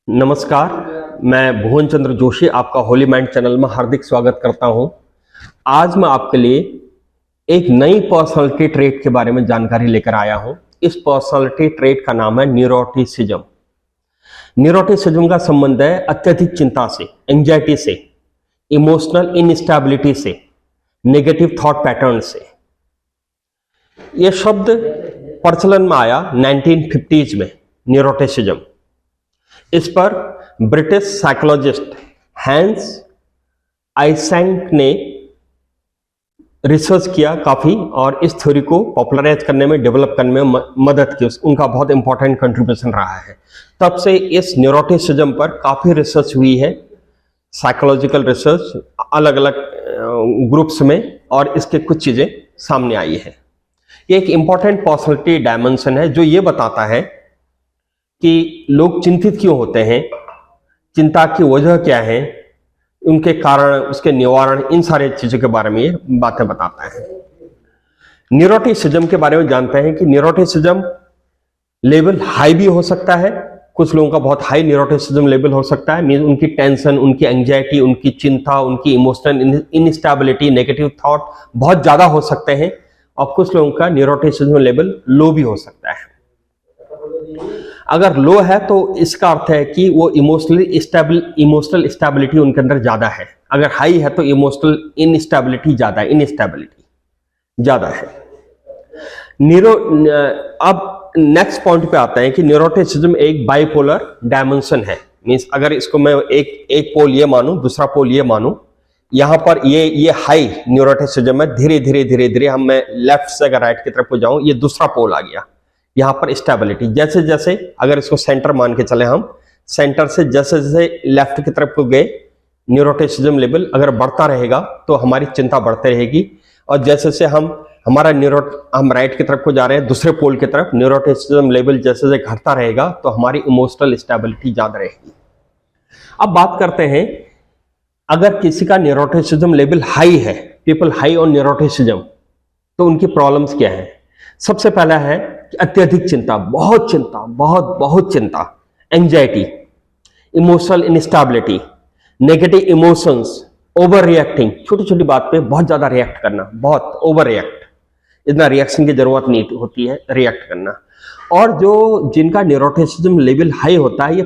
नमस्कार, मैं भुवन चंद्र जोशी आपका होली माइंड चैनल में हार्दिक स्वागत करता हूं। आज मैं आपके लिए एक नई पर्सनालिटी ट्रेट के बारे में जानकारी लेकर आया हूं। इस पर्सनालिटी ट्रेट का नाम है न्यूरोटिसिज्म। न्यूरोटिसिज्म का संबंध है अत्यधिक चिंता से, एंजाइटी से, इमोशनल इनस्टेबिलिटी से, नेगेटिव थॉट पैटर्न से। यह शब्द प्रचलन में आया 1950s में, न्यूरोटिसिज्म। इस पर ब्रिटिश साइकोलॉजिस्ट हैंस आइसेंक ने रिसर्च किया काफी और इस थ्योरी को पॉपुलराइज करने में, डेवलप करने में मदद की। उनका बहुत इंपॉर्टेंट कंट्रीब्यूशन रहा है। तब से इस न्यूरोटिसिज्म पर काफी रिसर्च हुई है, साइकोलॉजिकल रिसर्च अलग अलग ग्रुप्स में, और इसके कुछ चीजें सामने आई है। ये एक इंपॉर्टेंट पर्सनालिटी डायमेंशन है जो ये बताता है कि लोग चिंतित क्यों होते हैं, चिंता की वजह क्या है, उनके कारण, उसके निवारण, इन सारे चीजों के बारे में ये बातें बताता है। न्यूरोटिसिज्म के बारे में जानते हैं कि न्यूरोटिसिज्म लेवल हाई भी हो सकता है। कुछ लोगों का बहुत हाई न्यूरोटिसिज्म लेवल हो सकता है, मीन उनकी टेंशन, उनकी एंजाइटी, उनकी चिंता, उनकी इमोशनल इनस्टेबिलिटी, नेगेटिव थॉट बहुत ज्यादा हो सकते हैं। और कुछ लोगों का न्यूरोटिसिज्म लेवल लो भी हो सकता है। अगर लो है तो इसका अर्थ है कि वो इमोशनल स्टेबिलिटी उनके अंदर ज्यादा है। अगर हाई है तो इमोशनल इनस्टेबिलिटी ज्यादा है, अब नेक्स्ट पॉइंट पे आते हैं कि न्यूरोटिसिज्म एक बाइपोलर डायमेंशन है। मींस अगर इसको मैं एक पोल ये मानूं, दूसरा पोल ये मानूं, यहां पर ये हाई न्यूरोटिसिज्म है। धीरे धीरे हम, मैं लेफ्ट से अगर राइट की तरफ को जाऊं, ये दूसरा पोल आ गया। यहां पर स्टेबिलिटी, जैसे जैसे अगर इसको सेंटर मान के चले, हम सेंटर से जैसे जैसे लेफ्ट की तरफ को गए, न्यूरोटिसिज्म लेवल अगर बढ़ता रहेगा तो हमारी चिंता बढ़ती रहेगी। और जैसे से हम राइट की तरफ को जा रहे हैं, दूसरे पोल की तरफ, न्यूरोटिसिज्म लेवल जैसे जैसे घटता रहेगा तो हमारी इमोशनल स्टेबिलिटी ज्यादा रहेगी। अब बात करते हैं, अगर किसी का न्यूरोटिसिज्म लेवल हाई है, पीपल हाई ऑन न्यूरोटिसिज्म, तो उनकी प्रॉब्लम्स क्या है। सबसे पहला है अत्यधिक चिंता, बहुत चिंता, anxiety, emotional instability, negative emotions, over reacting, छोटी छोटी बात पे बहुत ज्यादा रिएक्ट करना, बहुत ओवर रिएक्ट, इतना रिएक्शन की जरूरत नहीं होती है, रिएक्ट करना। और जो जिनका न्यूरोटिसिज्म लेवल हाई होता है, ये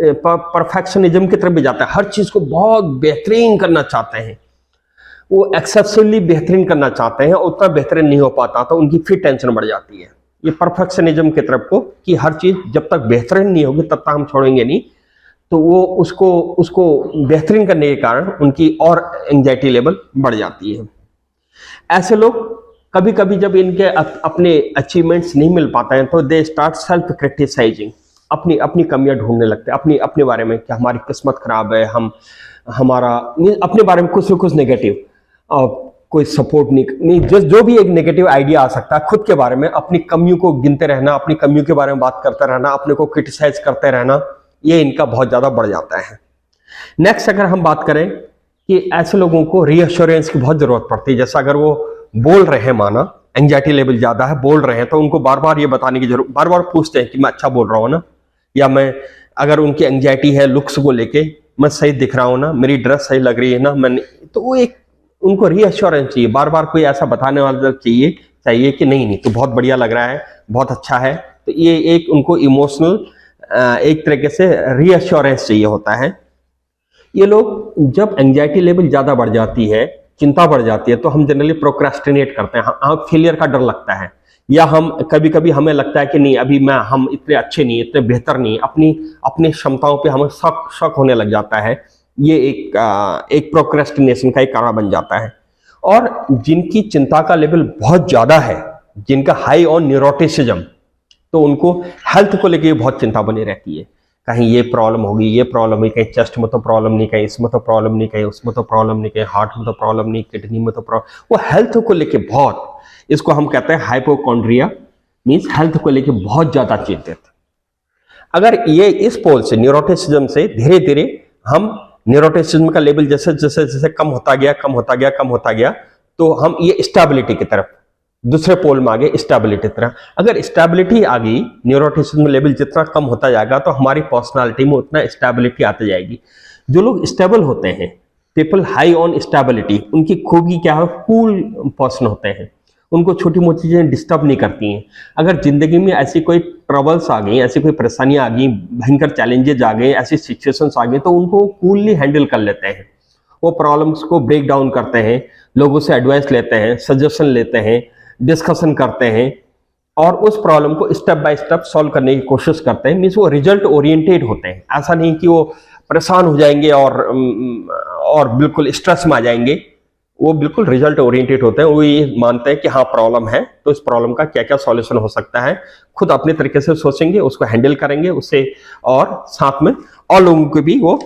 परफेक्शनिज्म की तरफ भी जाता है। हर चीज को बहुत बेहतरीन करना चाहते हैं, वो एक्सेप्शनली बेहतरीन करना चाहते हैं, उतना बेहतरीन नहीं हो पाता तो उनकी फिर टेंशन बढ़ जाती है। ये परफेक्शनिज्म की तरफ को, कि हर चीज जब तक बेहतरीन नहीं होगी तब तक हम छोड़ेंगे नहीं, तो वो उसको बेहतरीन करने के कारण उनकी और एंजाइटी लेवल बढ़ जाती है। ऐसे लोग कभी कभी जब इनके अपने अचीवमेंट्स नहीं मिल पाते हैं तो दे स्टार्ट सेल्फ क्रिटिसाइजिंग, अपनी कमियां ढूंढने लगते हैं, अपने बारे में कि हमारी किस्मत खराब है, हमारा अपने बारे में कुछ न कुछ नेगेटिव, कोई सपोर्ट नहीं, जो भी एक नेगेटिव आइडिया आ सकता है खुद के बारे में, अपनी कमियों को गिनते रहना, अपनी कमियों के बारे में बात करते रहना, अपने को क्रिटिसाइज करते रहना, ये इनका बहुत ज्यादा बढ़ जाता है। नेक्स्ट अगर हम बात करें कि ऐसे लोगों को रीअश्योरेंस की बहुत जरूरत पड़ती है। जैसा अगर वो बोल रहे हैं, माना एंजाइटी लेवल ज्यादा है, बोल रहे हैं, तो उनको बार बार ये बताने की जरूरत, बार बार पूछते हैं कि मैं अच्छा बोल रहा हूँ ना, या मैं, अगर उनकी एंजाइटी है लुक्स को लेके, मैं सही दिख रहा हूँ ना, मेरी ड्रेस सही लग रही है ना, मैं, तो वो एक उनको रीअश्योरेंस चाहिए, बार बार कोई ऐसा बताने वाला चाहिए कि नहीं तो बहुत बढ़िया लग रहा है, बहुत अच्छा है। तो ये एक उनको इमोशनल एक तरीके से रीअश्योरेंस चाहिए होता है। ये लोग जब एंजाइटी लेवल ज्यादा बढ़ जाती है, चिंता बढ़ जाती है, तो हम जनरली प्रोक्रेस्टिनेट करते हैं, हम फेलियर का डर लगता है, या हम कभी कभी हमें लगता है कि नहीं अभी हम इतने अच्छे नहीं, इतने बेहतर नहीं, अपनी क्षमताओं पे हमें शक होने लग जाता है। ये एक प्रोक्रेस्टिनेशन का एक कारण बन जाता है। और जिनकी चिंता का लेवल बहुत ज्यादा है, जिनका हाई ऑन न्यूरोटिसिज्म, तो उनको हेल्थ को लेकर बहुत चिंता बनी रहती है। कहीं ये प्रॉब्लम होगी, ये प्रॉब्लम होगी, कहीं चेस्ट में तो प्रॉब्लम नहीं, कहीं इसमें तो प्रॉब्लम नहीं, कहीं उसमें तो प्रॉब्लम नहीं, कहीं हार्ट में तो प्रॉब्लम नहीं, किडनी में तो प्रॉब्लम, वो हेल्थ को लेकर बहुत, इसको हम कहते हैं हाइपोकॉन्ड्रिया, मींस हेल्थ को लेकर बहुत ज्यादा चिंतित। अगर ये इस पोल से, न्यूरोटिसिज्म से धीरे धीरे हम न्यूरोटिसिज्म का लेवल जैसे जैसे जैसे कम होता गया, तो हम ये स्टेबिलिटी की तरफ, दूसरे पोल में आ गए स्टेबिलिटी तरह। अगर स्टेबिलिटी आ गई, न्यूरोटिसिज्म लेवल जितना कम होता जाएगा तो हमारी पर्सनालिटी में उतना स्टेबिलिटी आती जाएगी। जो लोग स्टेबल होते हैं, पीपल हाई ऑन स्टेबिलिटी, उनकी खूबी क्या है, कूल पर्सन होते हैं, उनको छोटी मोटी चीजें डिस्टर्ब नहीं करती हैं। अगर जिंदगी में ऐसी कोई ट्रबल्स आ गई, ऐसी कोई परेशानियां आ गई, भयंकर चैलेंजेस आ गए, ऐसी सिचुएशंस आ गई, तो उनको कूलली हैंडल कर लेते हैं। वो प्रॉब्लम्स को ब्रेक डाउन करते हैं, लोगों से एडवाइस लेते हैं, सजेशन लेते हैं, डिस्कशन करते हैं और उस प्रॉब्लम को स्टेप बाय स्टेप सॉल्व करने की कोशिश करते हैं। मीन्स वो रिजल्ट ओरिएंटेड होते हैं। ऐसा नहीं कि वो परेशान हो जाएंगे और बिल्कुल स्ट्रेस में आ जाएंगे। वो बिल्कुल रिजल्ट ओरिएंटेड होते हैं। वो ये मानते हैं कि हाँ प्रॉब्लम है, तो इस प्रॉब्लम का क्या क्या सॉल्यूशन हो सकता है, खुद अपने तरीके से सोचेंगे, उसको हैंडल करेंगे उससे, और साथ में और लोगों को भी वो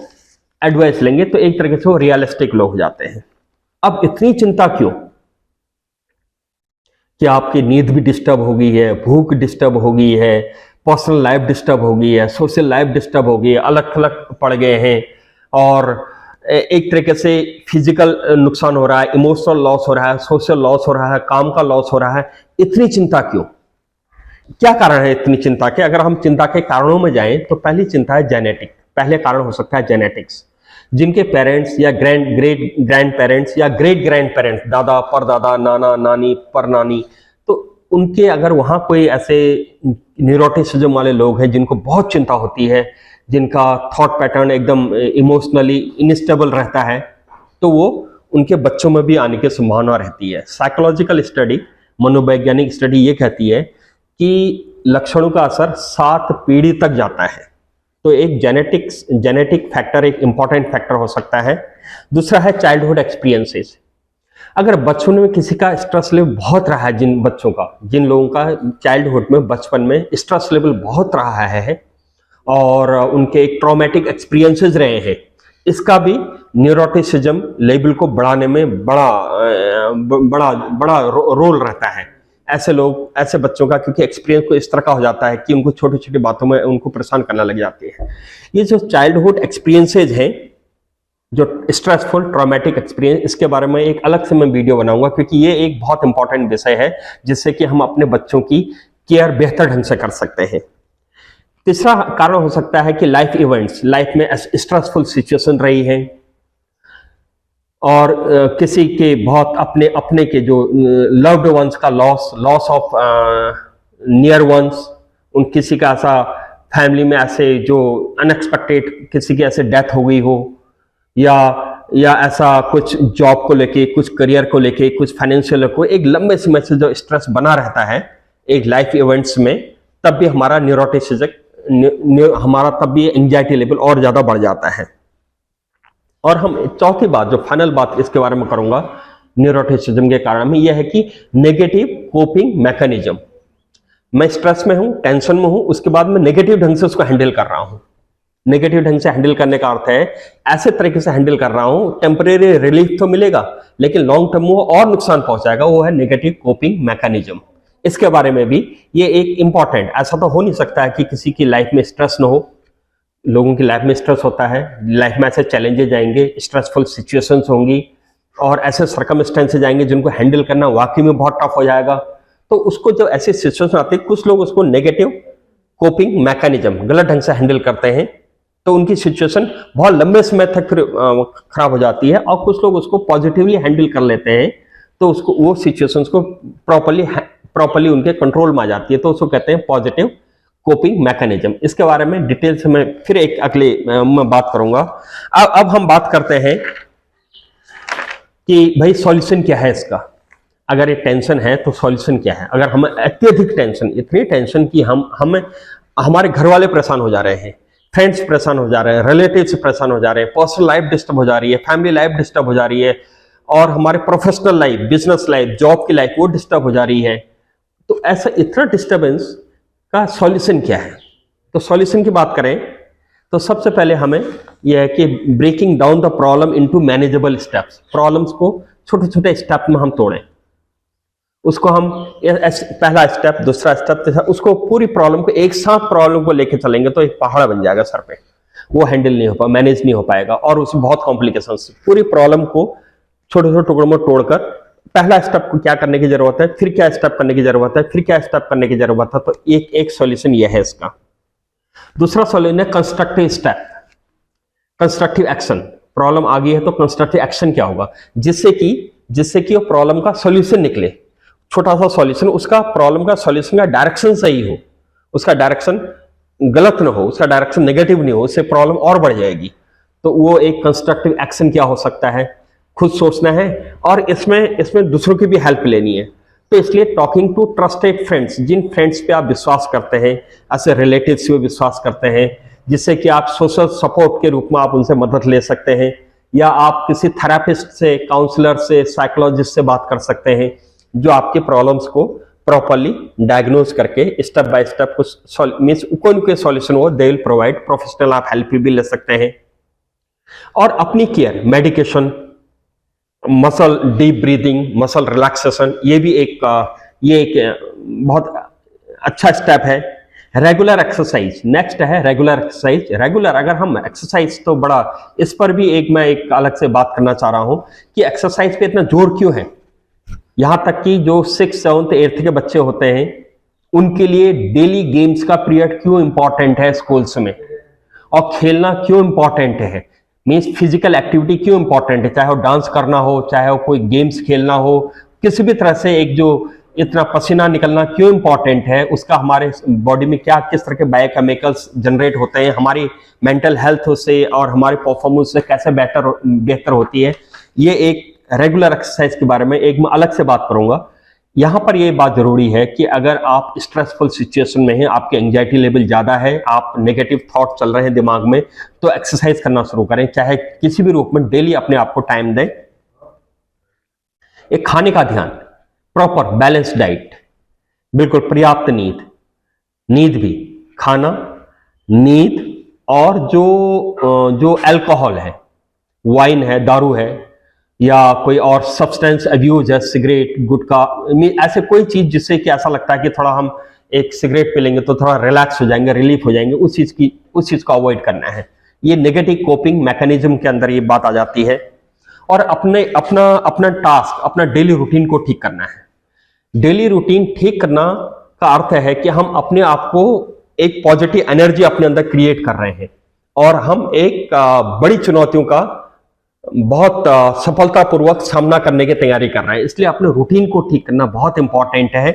एडवाइस लेंगे। तो एक तरीके से वो रियलिस्टिक लोग हो जाते हैं। अब इतनी चिंता क्यों कि आपकी नींद भी डिस्टर्ब हो गई है, भूख डिस्टर्ब हो गई है, पर्सनल लाइफ डिस्टर्ब हो गई है, सोशल लाइफ डिस्टर्ब हो गई है, अलग थलग पड़ गए हैं, और एक तरीके से फिजिकल नुकसान हो रहा है, इमोशनल लॉस हो रहा है, सोशल लॉस हो रहा है, काम का लॉस हो रहा है। इतनी चिंता क्यों? क्या कारण है इतनी चिंता के? अगर हम चिंता के कारणों में जाएं तो पहली चिंता है जेनेटिक। पहले कारण हो सकता है जेनेटिक्स। जिनके पेरेंट्स या ग्रैंड पेरेंट्स या ग्रेट ग्रैंड पेरेंट्स, दादा परदादा, नाना नानी परनानी, तो उनके अगर वहां कोई ऐसे न्यूरोटिसिज्म वाले लोग हैं जिनको बहुत चिंता होती है, जिनका थॉट पैटर्न एकदम इमोशनली इनस्टेबल रहता है, तो वो उनके बच्चों में भी आने की संभावना रहती है। साइकोलॉजिकल स्टडी, मनोवैज्ञानिक स्टडी ये कहती है कि लक्षणों का असर 7 पीढ़ी तक जाता है। तो एक जेनेटिक फैक्टर एक इंपॉर्टेंट फैक्टर हो सकता है। दूसरा है चाइल्डहुड एक्सपीरियंसेस। अगर बचपन में किसी का स्ट्रेस लेवल बहुत रहा है, जिन लोगों का चाइल्डहुड में, बचपन में स्ट्रेस लेवल बहुत रहा है और उनके एक ट्रॉमेटिक एक्सपीरियंसेस रहे हैं, इसका भी न्यूरोटिसिज्म लेवल को बढ़ाने में बड़ा रोल रहता है। ऐसे बच्चों का, क्योंकि एक्सपीरियंस को इस तरह का हो जाता है कि उनको छोटी छोटी बातों में उनको परेशान करने लग जाती है। ये जो चाइल्डहुड एक्सपीरियंसेस हैं, जो स्ट्रेसफुल ट्रॉमेटिक एक्सपीरियंस, इसके बारे में एक अलग से मैं वीडियो बनाऊंगा, क्योंकि ये एक बहुत इंपॉर्टेंट विषय है जिससे कि हम अपने बच्चों की केयर बेहतर ढंग से कर सकते हैं। तीसरा कारण हो सकता है कि लाइफ इवेंट्स, लाइफ में स्ट्रेसफुल सिचुएशन रही है और किसी के बहुत अपने के जो लव्ड वंस का लॉस ऑफ नियर वंस, उन किसी का ऐसा फैमिली में ऐसे जो अनएक्सपेक्टेड किसी की ऐसे डेथ हो गई हो, या ऐसा कुछ जॉब को लेके, कुछ करियर को लेके, कुछ फाइनेंशियल को, एक लंबे समय से जो स्ट्रेस बना रहता है एक लाइफ इवेंट्स में, तब भी हमारा हमारा तब भी एंजाइटी लेवल और ज्यादा बढ़ जाता है। और हम चौथी बात, जो फाइनल बात इसके बारे में करूंगा न्यूरोटिसिज्म के कारण में, यह है कि नेगेटिव कोपिंग मैकेनिज्म। मैं स्ट्रेस में हूं, टेंशन में हूं, उसके बाद मैं नेगेटिव ढंग से उसको हैंडल कर रहा हूं। नेगेटिव ढंग से हैंडल करने का अर्थ है ऐसे तरीके से हैंडल कर रहा हूं, टेम्परेरी रिलीफ तो मिलेगा लेकिन लॉन्ग टर्म वो और नुकसान पहुंचाएगा। वो है नेगेटिव कोपिंग मैकेनिज्म। इसके बारे में भी ये एक इंपॉर्टेंट, ऐसा तो हो नहीं सकता है कि किसी की लाइफ में स्ट्रेस ना हो। लोगों की लाइफ में स्ट्रेस होता है, लाइफ में ऐसे चैलेंजेस आएंगे, स्ट्रेसफुल सिचुएशंस होंगी और ऐसे सर्कमस्टेंसेस आएंगे जिनको हैंडल करना वाकई में बहुत टफ हो जाएगा। तो उसको जो ऐसी सिचुएशन आती है, कुछ लोग उसको नेगेटिव कोपिंग मैकेनिज्म गलत ढंग से हैंडल करते हैं, तो उनकी सिचुएशन बहुत लंबे समय तक खराब हो जाती है। और कुछ लोग उसको पॉजिटिवली हैंडल कर लेते हैं, तो उसको वो सिचुएशंस को प्रॉपर्ली उनके कंट्रोल में आ जाती है, तो उसको कहते हैं पॉजिटिव कोपिंग मैकेनिज्म। इसके बारे में डिटेल से मैं फिर एक अगले में बात करूंगा। अब हम बात करते हैं कि भाई सॉल्यूशन क्या है इसका। अगर ये टेंशन है तो सॉल्यूशन क्या है। अगर हमें अत्यधिक टेंशन, इतनी टेंशन कि हमारे घर वाले परेशान हो जा रहे हैं, फ्रेंड्स परेशान हो जा रहे हैं, रिलेटिव्स परेशान हो जा रहे हैं, पर्सनल लाइफ डिस्टर्ब हो जा रही है, फैमिली लाइफ डिस्टर्ब हो जा रही है, और हमारे professional life, business life, job की लाइफ वो डिस्टर्ब हो जा रही है, तो ऐसा इतना डिस्टर्बेंस का सॉल्यूशन क्या है। तो सॉल्यूशन की बात करें तो सबसे पहले हमें यह है कि breaking down the problem into manageable steps. Problems को छोटे छोटे स्टेप में हम तोड़ें, उसको हम पहला स्टेप, दूसरा स्टेप, तीसरा, उसको पूरी प्रॉब्लम को एक साथ प्रॉब्लम को लेके चलेंगे तो एक पहाड़ बन जाएगा सर पे, वो हैंडल नहीं हो पाएगा, मैनेज नहीं हो पाएगा और उसमें बहुत कॉम्प्लिकेशंस। पूरी प्रॉब्लम को छोटे छोटे टुकड़ों में तोड़कर पहला स्टेप को क्या करने की जरूरत है, फिर क्या स्टेप करने की जरूरत है, फिर क्या स्टेप करने की जरूरत है, तो एक एक सॉल्यूशन यह है इसका। दूसरा सॉल्यूशन है constructive step, constructive action. Problem आ गई है तो कंस्ट्रक्टिव एक्शन क्या होगा, जिससे कि वो प्रॉब्लम का सॉल्यूशन निकले, छोटा सा सॉल्यूशन, उसका प्रॉब्लम का सॉल्यूशन का डायरेक्शन सही हो, उसका डायरेक्शन गलत ना हो, उसका डायरेक्शन नेगेटिव नहीं हो, उससे प्रॉब्लम और बढ़ जाएगी। तो वो एक कंस्ट्रक्टिव एक्शन क्या हो सकता है, खुद सोचना है और इसमें दूसरों की भी हेल्प लेनी है। तो इसलिए टॉकिंग टू ट्रस्टेड फ्रेंड्स, जिन फ्रेंड्स पे आप विश्वास करते हैं, ऐसे रिलेटिव्स पे विश्वास करते हैं, जिससे कि आप सोशल सपोर्ट के रूप में आप उनसे मदद ले सकते हैं, या आप किसी थेरापिस्ट से, काउंसलर से, साइकोलॉजिस्ट से बात कर सकते हैं, जो आपके प्रॉब्लम्स को प्रॉपरली डायग्नोज करके स्टेप बाय स्टेप कुछ मीन्स कोई सॉल्यूशन हो, दे विल प्रोवाइड। प्रोफेशनल आप हेल्प भी ले सकते हैं। और अपनी care, medication, muscle deep breathing, muscle relaxation, ये भी एक बहुत अच्छा स्टेप है। रेगुलर एक्सरसाइज नेक्स्ट है, रेगुलर एक्सरसाइज। रेगुलर अगर हम एक्सरसाइज, तो बड़ा इस पर भी मैं एक अलग से बात करना चाह रहा हूं कि एक्सरसाइज पे इतना जोर क्यों है। यहां तक कि जो 6th 7th 8th के बच्चे होते हैं, उनके लिए डेली गेम्स का पीरियड क्यों इंपॉर्टेंट है स्कूल्स में, और खेलना क्यों इंपॉर्टेंट है, मीन्स फिजिकल एक्टिविटी क्यों इंपॉर्टेंट है, चाहे वो डांस करना हो, चाहे वो कोई गेम्स खेलना हो, किसी भी तरह से एक जो इतना पसीना निकलना क्यों इंपॉर्टेंट है, उसका हमारे बॉडी में क्या किस तरह के बायोकेमिकल्स जनरेट होते हैं, हमारी मेंटल हेल्थ से और हमारे परफॉर्मेंस से कैसे बेहतर होती है। ये एक रेगुलर एक्सरसाइज के बारे में एक मैं अलग से बात करूंगा। यहां पर यह बात जरूरी है कि अगर आप स्ट्रेसफुल सिचुएशन में हैं, आपके एंजाइटी लेवल ज्यादा है, आप नेगेटिव थॉट चल रहे हैं दिमाग में, तो एक्सरसाइज करना शुरू करें, चाहे किसी भी रूप में डेली अपने आप को टाइम दें। एक खाने का ध्यान, प्रॉपर बैलेंस डाइट, बिल्कुल पर्याप्त नींद भी, खाना, नींद, और जो अल्कोहल है, वाइन है, दारू है, या कोई और सब्सटेंस अब्यूज है, सिगरेट, गुटखा, ऐसे कोई चीज जिससे कि ऐसा लगता है कि थोड़ा हम एक सिगरेट पी लेंगे तो थोड़ा रिलैक्स हो जाएंगे, रिलीफ हो जाएंगे, उस चीज को अवॉइड करना है। ये नेगेटिव कोपिंग मैकेनिज्म के अंदर ये बात आ जाती है। और अपना टास्क, अपना डेली रूटीन को ठीक करना है। डेली रूटीन ठीक करना का अर्थ है कि हम अपने आप को एक पॉजिटिव एनर्जी अपने अंदर क्रिएट कर रहे हैं, और हम एक बड़ी चुनौतियों का बहुत सफलतापूर्वक सामना करने की तैयारी कर रहे हैं। इसलिए अपने रूटीन को ठीक करना बहुत इंपॉर्टेंट है।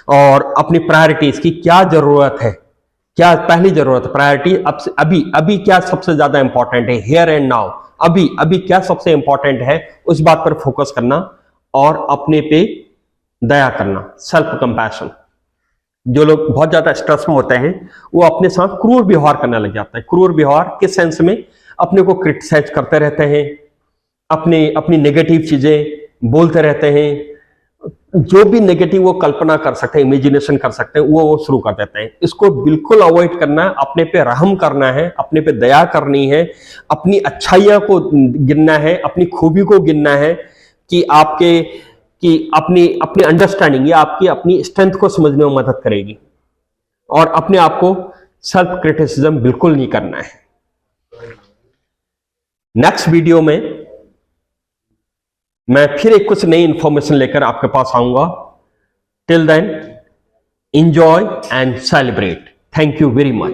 और अपनी प्रायोरिटीज की क्या जरूरत है, क्या पहली जरूरत, प्रायोरिटी अभी क्या सबसे ज्यादा इंपॉर्टेंट है, हियर एंड नाउ, अभी क्या सबसे इंपॉर्टेंट है, उस बात पर फोकस करना, और अपने पे दया करना, सेल्फ कंपैशन। जो लोग बहुत ज्यादा स्ट्रेस में होते हैं, वो अपने साथ क्रूर व्यवहार करने लग जाता है। क्रूर व्यवहार किस सेंस में, अपने को क्रिटिसाइज करते रहते हैं, अपनी नेगेटिव चीजें बोलते रहते हैं, जो भी नेगेटिव वो कल्पना कर सकते हैं, इमेजिनेशन कर सकते हैं, वो शुरू कर देते हैं। इसको बिल्कुल अवॉइड करना है, अपने पे रहम करना है, अपने पे दया करनी है, अपनी अच्छाइयां को गिनना है, अपनी खूबी को गिनना है, कि अपनी अंडरस्टैंडिंग या आपकी अपनी स्ट्रेंथ को समझने में मदद करेगी। और अपने आप को सेल्फ क्रिटिसिज्म बिल्कुल नहीं करना है। नेक्स्ट वीडियो में मैं फिर एक कुछ नई इंफॉर्मेशन लेकर आपके पास आऊंगा। Till then, enjoy and celebrate. Thank you very much.